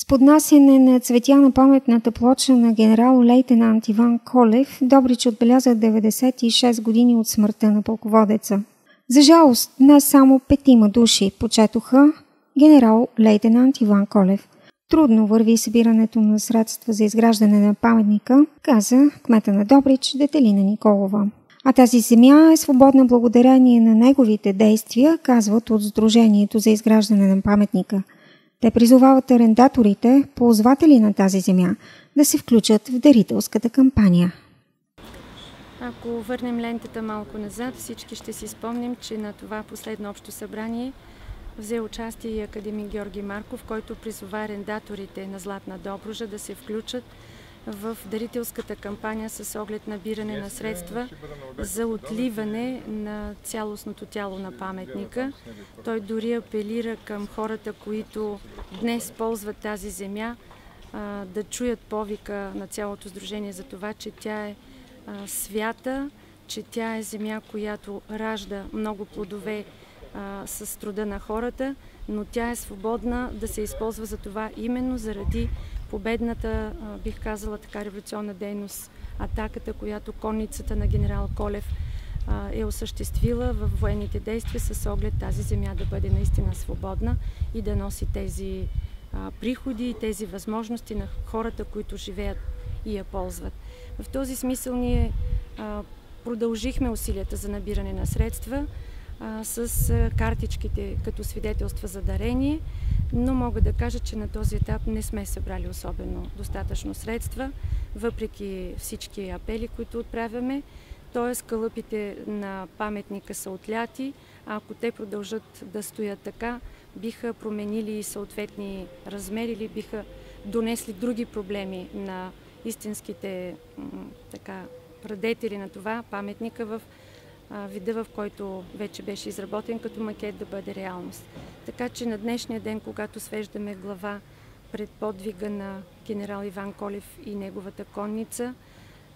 С поднасяне на цветя на паметната плоча на генерал-лейтенант Иван Колев, Добрич отбеляза 96 години от смъртта на полководеца. За жалост, днес само 5 души почетоха генерал-лейтенант Иван Колев. Трудно върви събирането на средства за изграждане на паметника, каза кмета на Добрич Детелина Николова. А тази земя е свободна благодарение на неговите действия, казват от Сдружението за изграждане на паметника. Те призовават арендаторите, ползватели на тази земя, да се включат в дарителската кампания. Ако върнем лентата малко назад, всички ще си спомним, че на това последно общо събрание взе участие и академик Георги Марков, който призова арендаторите на Златна Добруджа да се включат в дарителската кампания с оглед набиране на средства за отливане на цялостното тяло на паметника. Той дори апелира към хората, които днес ползват тази земя, да чуят повика на цялото сдружение за това, че тя е свята, че тя е земя, която ражда много плодове с труда на хората, но тя е свободна да се използва за това именно заради победната, бих казала така, революционна дейност, атаката, която конницата на генерал Колев е осъществила в военните действия с оглед тази земя да бъде наистина свободна и да носи тези приходи и тези възможности на хората, които живеят и я ползват. В този смисъл ние продължихме усилията за набиране на средства с картичките като свидетелства за дарение, но мога да кажа, че на този етап не сме събрали особено достатъчно средства, въпреки всички апели, които отправяме. Т.е. калъпите на паметника са отляти, а ако те продължат да стоят така, биха променили съответни размери или биха донесли други проблеми на истинските радетели на това паметника в вида, в който вече беше изработен като макет, да бъде реалност. Така че на днешния ден, когато свеждаме глава пред подвига на генерал Иван Колев и неговата конница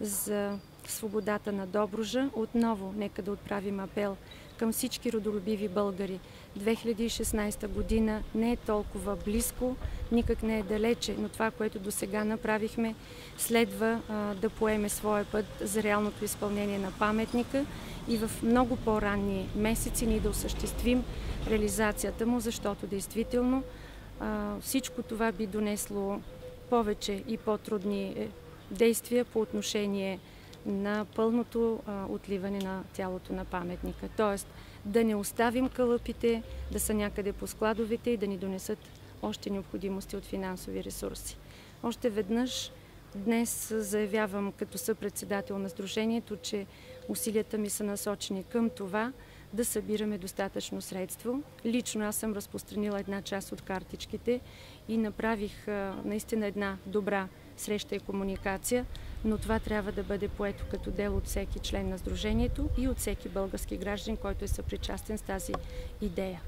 за свободата на Добруджа, отново нека да отправим апел към всички родолюбиви българи. 2016 година не е толкова близко, никак не е далече, но това, което до сега направихме, следва да поеме своя път за реалното изпълнение на паметника и в много по-ранни месеци ние да осъществим реализацията му, защото действително всичко това би донесло повече и по-трудни действия по отношение на пълното отливане на тялото на паметника. Тоест да не оставим калъпите да са някъде по складовете и да ни донесат още необходимости от финансови ресурси. Още веднъж днес заявявам като съпредседател на сдружението, че усилията ми са насочени към това да събираме достатъчно средство. Лично аз съм разпространила една част от картичките и направих наистина една добра среща и комуникация, но това трябва да бъде поето като дело от всеки член на сдружението и от всеки български граждан, който е съпричастен с тази идея.